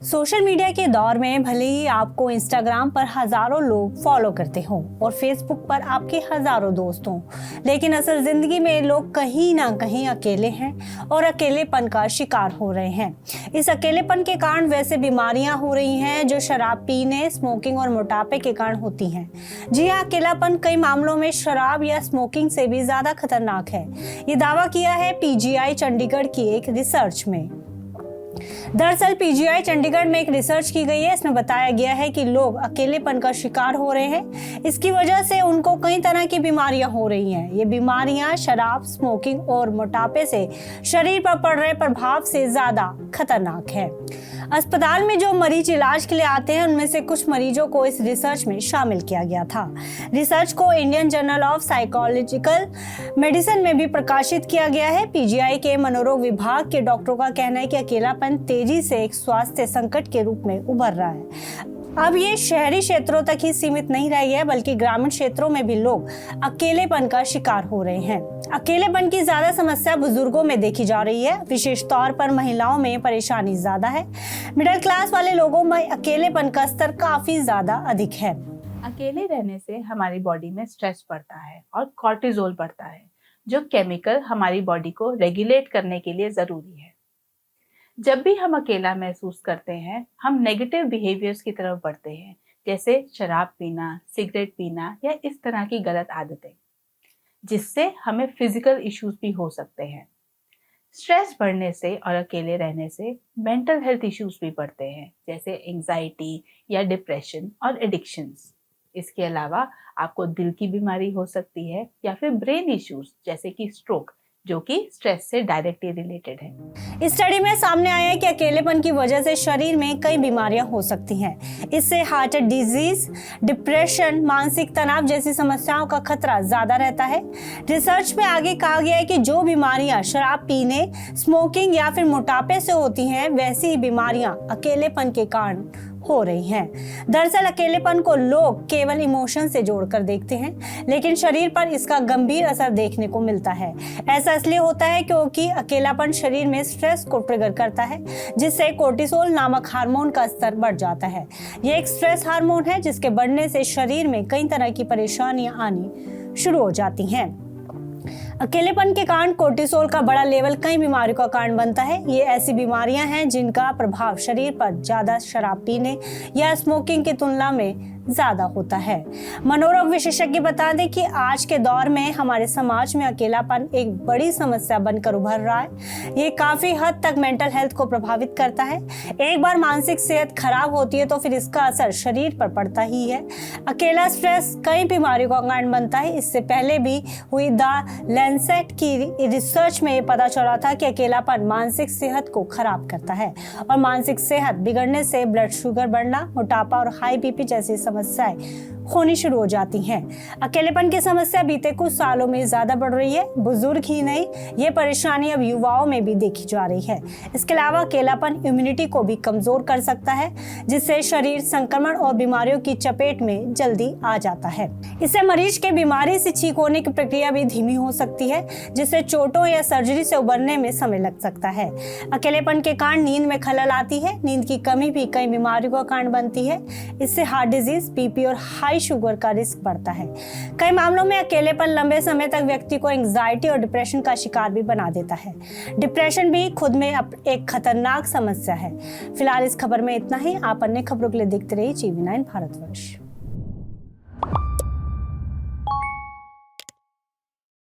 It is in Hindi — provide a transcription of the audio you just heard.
सोशल मीडिया के दौर में भले ही आपको इंस्टाग्राम पर हजारों लोग फॉलो करते हों और फेसबुक पर आपके हजारों दोस्त हों, लेकिन असल जिंदगी में लोग कहीं ना कहीं अकेले हैं और अकेलेपन का शिकार हो रहे हैं। इस अकेलेपन के कारण वैसे बीमारियां हो रही हैं जो शराब पीने, स्मोकिंग और मोटापे के कारण होती हैं। जी हाँ, अकेलापन कई मामलों में शराब या स्मोकिंग से भी ज्यादा खतरनाक है। ये दावा किया है पीजीआई चंडीगढ़ की एक रिसर्च में। दरअसल पीजीआई चंडीगढ़ में एक रिसर्च की गई है। इसमें बताया गया है कि लोग अकेलेपन का शिकार हो रहे हैं। इसकी वजह से उनको कई तरह की बीमारियां हो रही हैं। ये बीमारियां शराब, स्मोकिंग और मोटापे से शरीर पर पड़ रहे प्रभाव से ज्यादा खतरनाक है। अस्पताल में जो मरीज इलाज के लिए आते हैं उनमें से कुछ मरीजों को इस रिसर्च में शामिल किया गया था। रिसर्च को Indian journal of psychological medicine में भी प्रकाशित किया गया है। पीजीआई के मनोरोग विभाग के डॉक्टरों का कहना है कि अकेलापन तेजी से एक स्वास्थ्य संकट के रूप में उभर रहा है। अब ये शहरी क्षेत्रों तक ही सीमित नहीं रह गया, बल्कि ग्रामीण क्षेत्रों में भी लोग अकेलेपन का शिकार हो रहे हैं। अकेलेपन की ज्यादा समस्या बुजुर्गों में देखी जा रही है। विशेष तौर पर महिलाओं में परेशानी ज्यादा है। मिडिल क्लास वाले लोगों में अकेलेपन का स्तर काफी ज्यादा अधिक है। अकेले रहने से हमारी बॉडी में स्ट्रेस बढ़ता है और कॉर्टिसोल बढ़ता है, जो केमिकल हमारी बॉडी को रेगुलेट करने के लिए जरूरी है। जब भी हम अकेला महसूस करते हैं, हम नेगेटिव बिहेवियर्स की तरफ बढ़ते हैं, जैसे शराब पीना, सिगरेट पीना या इस तरह की गलत आदतें, जिससे हमें फिजिकल इश्यूज भी हो सकते हैं। स्ट्रेस बढ़ने से और अकेले रहने से मेंटल हेल्थ इश्यूज भी बढ़ते हैं, जैसे एंजाइटी या डिप्रेशन और एडिक्शंस। इसके अलावा आपको दिल की बीमारी हो सकती है या फिर ब्रेन इश्यूज जैसे कि स्ट्रोक, जो कि स्ट्रेस से डायरेक्टली रिलेटेड है। इस स्टडी में सामने आया है कि अकेलेपन की वजह से शरीर में कई बीमारियां हो सकती हैं। इससे हार्ट डिजीज, डिप्रेशन, मानसिक तनाव जैसी समस्याओं का खतरा ज्यादा रहता है। रिसर्च में आगे कहा गया है कि जो बीमारियां शराब पीने, स्मोकिंग या फिर मोटापे से होती हैं, वैसी ही बीमारियां अकेलेपन के कारण हो रही हैं। दरअसल अकेलेपन को लोग केवल इमोशन से जोड़कर देखते हैं, लेकिन शरीर पर इसका गंभीर असर देखने को मिलता है। ऐसा इसलिए होता है क्योंकि अकेलापन शरीर में स्ट्रेस को ट्रिगर करता है, जिससे कोर्टिसोल नामक हार्मोन का स्तर बढ़ जाता है। यह एक स्ट्रेस हार्मोन है जिसके बढ़ने से शरीर में कई तरह की परेशानियां आनी शुरू हो जाती हैं। अकेलेपन के कारण कोर्टिसोल का बड़ा लेवल कई बीमारियों का कारण बनता है। ये ऐसी बीमारियां हैं जिनका प्रभाव शरीर पर ज्यादा शराब पीने या स्मोकिंग की तुलना में ज्यादा होता है। मनोरोग विशेषज्ञ बता दें कि आज के दौर में हमारे समाज में अकेलापन एक बड़ी समस्या बनकर उभर रहा है। ये काफी हद तक मेंटल हेल्थ को प्रभावित करता है। एक बार मानसिक सेहत खराब होती है तो फिर इसका असर शरीर पर पड़ता ही है। अकेला स्ट्रेस कई बीमारियों का कारण बनता है। इससे पहले भी हुई द लैंसेट की रिसर्च में पता चला था कि अकेलापन मानसिक सेहत को खराब करता है और मानसिक सेहत बिगड़ने से ब्लड शुगर बढ़ना, मोटापा और हाई बीपी जैसी समस्याएं होनी शुरू हो जाती हैं। अकेलेपन की समस्या बीते कुछ सालों में ज्यादा बढ़ रही है। बुजुर्ग ही नहीं, ये परेशानी अब युवाओं में भी देखी जा रही है। इसके अलावा अकेलापन इम्यूनिटी को भी कमजोर कर सकता है, जिससे शरीर संक्रमण और बीमारियों की चपेट में जल्दी आ जाता है। इससे मरीज के बीमारी से ठीक होने की प्रक्रिया भी धीमी हो सकती है, जिससे चोटों या सर्जरी से उबरने में समय लग सकता है। अकेलेपन के कारण नींद में खलल आती है। नींद की कमी भी कई बीमारियों का कारण बनती है। इससे हार्ट डिजीज, बीपी और हाई शुगर का रिस्क बढ़ता है। कई मामलों में अकेलेपन लंबे समय तक व्यक्ति को एंजाइटी और डिप्रेशन का शिकार भी बना देता है। डिप्रेशन भी खुद में एक खतरनाक समस्या है। फिलहाल इस खबर में इतना ही। आप अन्य खबरों के लिए देखते रहिए GV9 भारतवर्ष।